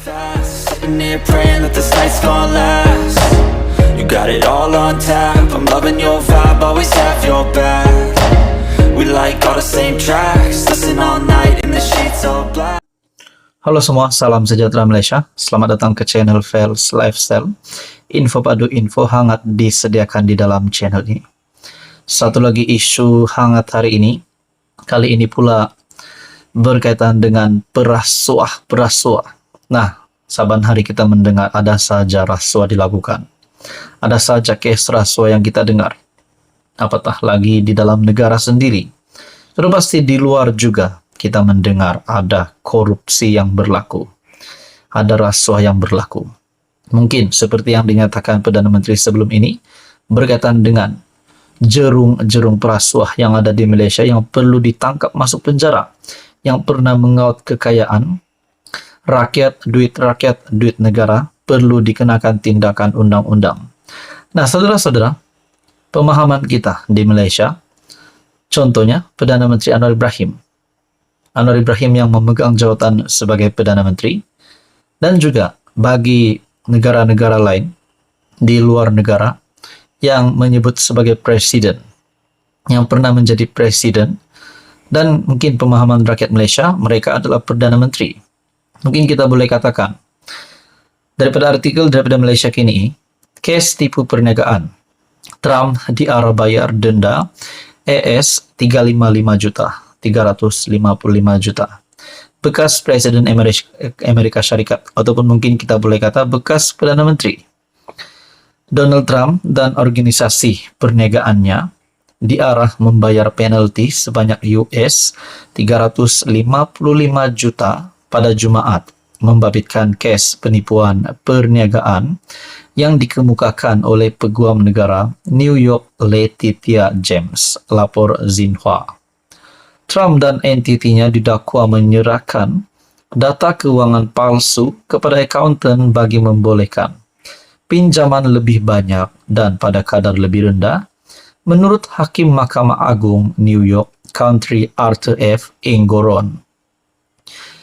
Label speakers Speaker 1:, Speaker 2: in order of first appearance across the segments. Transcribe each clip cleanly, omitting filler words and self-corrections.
Speaker 1: fast, sitting here praying that this night's gonna last. You got it all on tap, I'm loving your vibe, always have your back. We like all the same tracks, listen all night in the sheets all black.
Speaker 2: Halo semua, salam sejahtera Malaysia. Selamat datang ke channel Fels Lifestyle. Info padu info hangat disediakan di dalam channel ini. Satu lagi isu hangat hari ini, kali ini pula berkaitan dengan perasuah. Nah, saban hari kita mendengar ada saja rasuah dilakukan. Ada saja kes rasuah yang kita dengar. Apatah lagi di dalam negara sendiri. Sudah pasti di luar juga kita mendengar ada korupsi yang berlaku. Ada rasuah yang berlaku. Mungkin seperti yang dinyatakan Perdana Menteri sebelum ini, berkaitan dengan jerung perasuah yang ada di Malaysia yang perlu ditangkap masuk penjara, yang pernah mengaut kekayaan rakyat, duit negara, perlu dikenakan tindakan undang-undang. Nah, saudara-saudara, pemahaman kita di Malaysia, contohnya Perdana Menteri Anwar Ibrahim. Anwar Ibrahim yang memegang jawatan sebagai Perdana Menteri, dan juga bagi negara-negara lain di luar negara yang menyebut sebagai presiden, yang pernah menjadi presiden, dan mungkin pemahaman rakyat Malaysia, mereka adalah Perdana Menteri. Mungkin kita boleh katakan, daripada artikel daripada Malaysia kini, kes tipu perniagaan, Trump diarah bayar denda AS 355 juta. Bekas Presiden Amerika Syarikat, ataupun mungkin kita boleh kata bekas Perdana Menteri. Donald Trump dan organisasi perniagaannya diarah membayar penalti sebanyak US 355 juta pada Jumaat, membabitkan kes penipuan perniagaan yang dikemukakan oleh Peguam Negara New York Letitia James, lapor Xinhua. Trump dan entitinya didakwa menyerahkan data keuangan palsu kepada akauntan bagi membolehkan pinjaman lebih banyak dan pada kadar lebih rendah, menurut Hakim Mahkamah Agung New York Country Arthur F. Engoron.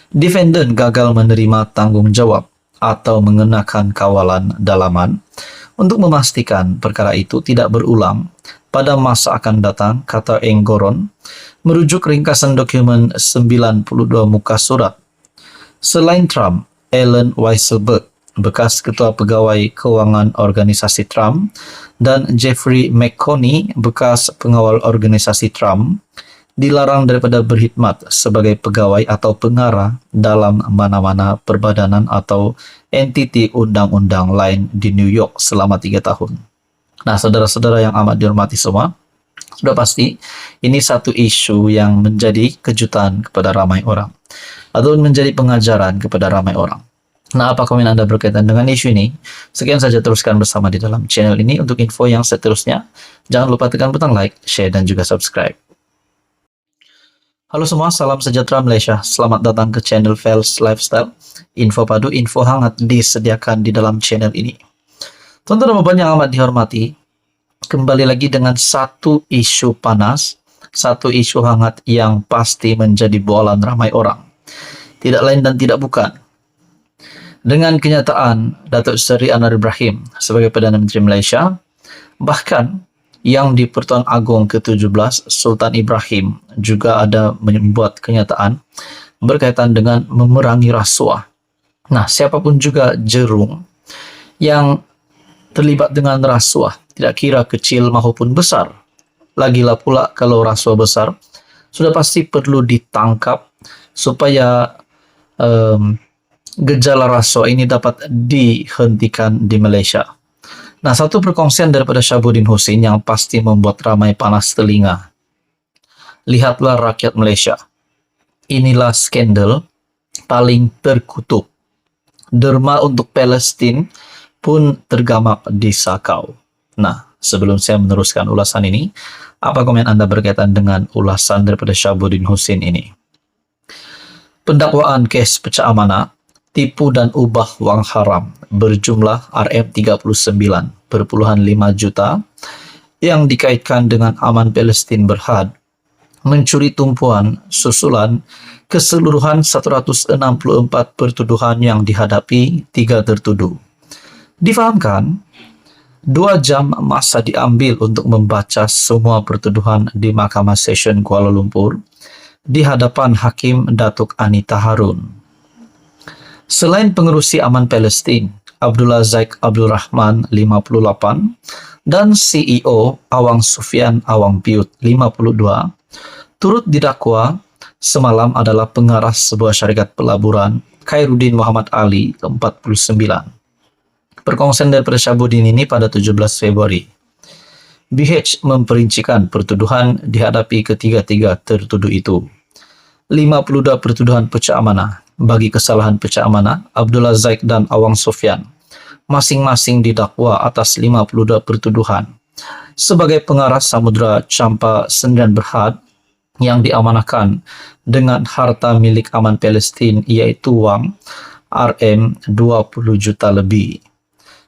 Speaker 2: Defendant gagal menerima tanggung jawab atau mengenakan kawalan dalaman untuk memastikan perkara itu tidak berulang pada masa akan datang, kata Engoron, merujuk ringkasan dokumen 92 muka surat. Selain Trump, Allen Weisselberg, bekas Ketua Pegawai Kewangan Organisasi Trump, dan Jeffrey McConney, bekas pengawal organisasi Trump, dilarang daripada berkhidmat sebagai pegawai atau pengarah dalam mana-mana perbadanan atau entiti undang-undang lain di New York selama 3 tahun. Nah, saudara-saudara yang amat dihormati semua, sudah pasti ini satu isu yang menjadi kejutan kepada ramai orang, atau menjadi pengajaran kepada ramai orang. Nah, apa komen Anda berkaitan dengan isu ini? Sekian saja, teruskan bersama di dalam channel ini. Untuk info yang seterusnya, jangan lupa tekan butang like, share, dan juga subscribe. Halo semua, salam sejahtera Malaysia. Selamat datang ke channel Fels Lifestyle. Info padu, info hangat disediakan di dalam channel ini. Tuan-tuan dan puan yang amat dihormati, kembali lagi dengan satu isu panas, satu isu hangat yang pasti menjadi bualan ramai orang. Tidak lain dan tidak bukan, dengan kenyataan Datuk Seri Anwar Ibrahim sebagai Perdana Menteri Malaysia, bahkan yang di Pertuan Agong ke-17 Sultan Ibrahim juga ada membuat kenyataan berkaitan dengan memerangi rasuah. Nah, siapapun juga jerung yang terlibat dengan rasuah, tidak kira kecil maupun besar, lagilah pula kalau rasuah besar, sudah pasti perlu ditangkap supaya gejala rasuah ini dapat dihentikan di Malaysia. Nah, satu perkongsian daripada Shahabuddin Hussein yang pasti membuat ramai panas telinga. Lihatlah rakyat Malaysia. Inilah skandal paling terkutuk. Derma untuk Palestin pun tergamak di Sakau. Nah, sebelum saya meneruskan ulasan ini, apa komen Anda berkaitan dengan ulasan daripada Shahabuddin Hussein ini? Pendakwaan kes pecah amanah, tipu dan ubah wang haram berjumlah RM39,5 juta yang dikaitkan dengan Aman Palestin Berhad mencuri tumpuan susulan Keseluruhan 164 pertuduhan yang dihadapi 3 tertuduh. Difahamkan, 2 jam masa diambil untuk membaca semua pertuduhan di Mahkamah Session Kuala Lumpur di hadapan Hakim Datuk Anita Harun. Selain pengerusi aman Palestin, Abdullah Zaik Abdul Rahman 58 dan CEO Awang Sufian Awang Piut 52 turut didakwa semalam adalah pengarah sebuah syarikat pelaburan Khairuddin Muhammad Ali 49. Perkongsian daripada Syahabuddin ini pada 17 Februari. BH memperincikan pertuduhan dihadapi ketiga-tiga tertuduh itu. 52 pertuduhan pecah amanah. Bagi kesalahan pecah amanah, Abdullah Zaik dan Awang Sufyan masing-masing didakwa atas 52 pertuduhan. Sebagai pengarah Samudra Campa Sendirian Berhad yang diamanahkan dengan harta milik aman Palestin iaitu wang RM 20 juta lebih.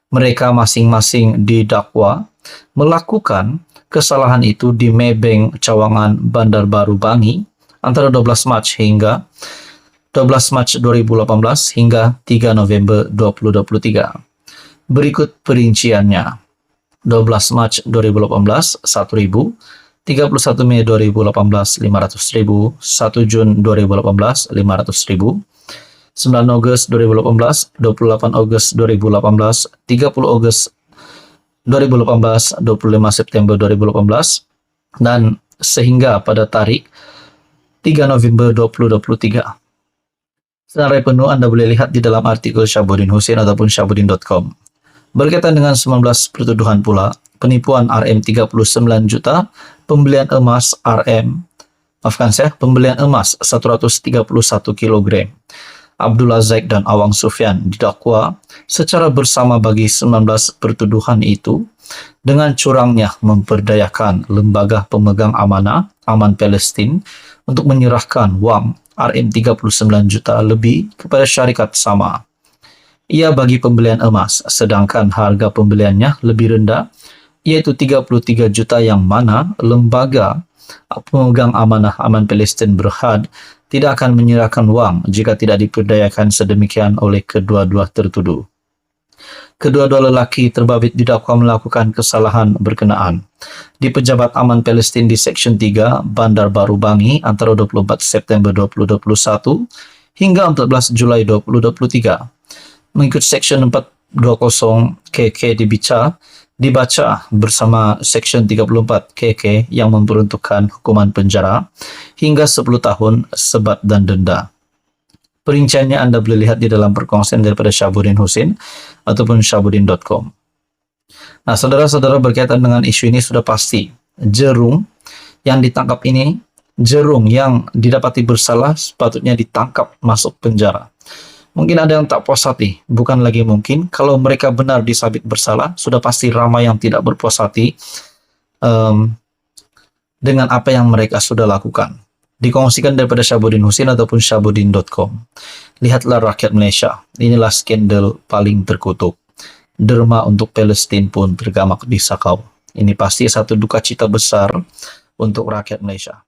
Speaker 2: Mereka masing-masing didakwa melakukan kesalahan itu di Maybank Cawangan Bandar Baru Bangi antara 12 Mac 2018 hingga 3 November 2023. Berikut perinciannya. 12 Mac 2018 1.000, 31 Mei 2018 500.000, 1 Jun 2018 500.000, 9 Ogos 2018, 28 Ogos 2018, 30 Ogos 2018, 25 September 2018, dan sehingga pada tarik 3 November 2023. Senarai penuh Anda boleh lihat di dalam artikel Syahabuddin Hussein ataupun syahabuddin.com. Berkaitan dengan 19 pertuduhan pula, penipuan RM 39 juta, pembelian emas pembelian emas 131 kg. Abdullah Zaik dan Awang Sufyan didakwa secara bersama bagi 19 pertuduhan itu dengan curangnya memperdayakan lembaga pemegang amanah aman Palestin untuk menyerahkan wang RM 39 juta lebih kepada syarikat sama. Ia bagi pembelian emas, sedangkan harga pembeliannya lebih rendah, yaitu 33 juta yang mana lembaga pemegang amanah aman Palestin Berhad tidak akan menyerahkan wang jika tidak diperdayakan sedemikian oleh kedua-dua tertuduh. Kedua-dua lelaki terbabit didakwa melakukan kesalahan berkenaan di Pejabat Aman Palestin di Seksyen 3 Bandar Baru Bangi antara 24 September 2021 hingga 14 Julai 2023. Mengikut Seksyen 420 KK dibaca bersama Seksyen 34 KK yang memperuntukkan hukuman penjara hingga 10 tahun sebat dan denda. Perinciannya Anda boleh lihat di dalam perkongsian daripada Syahabuddin Hussein ataupun syahabuddin.com. Nah, saudara-saudara, berkaitan dengan isu ini sudah pasti Jerung yang ditangkap ini, Jerung yang didapati bersalah sepatutnya ditangkap masuk penjara. Mungkin ada yang tak puas hati, bukan lagi mungkin. Kalau mereka benar disabit bersalah, sudah pasti ramai yang tidak berpuas hati dengan apa yang mereka sudah lakukan. Dikongsikan daripada Syahabuddin Hussein ataupun syahabuddin.com. Lihatlah rakyat Malaysia, inilah skandal paling terkutuk. Derma untuk Palestin pun tergamak di Sakau. Ini pasti satu duka cita besar untuk rakyat Malaysia.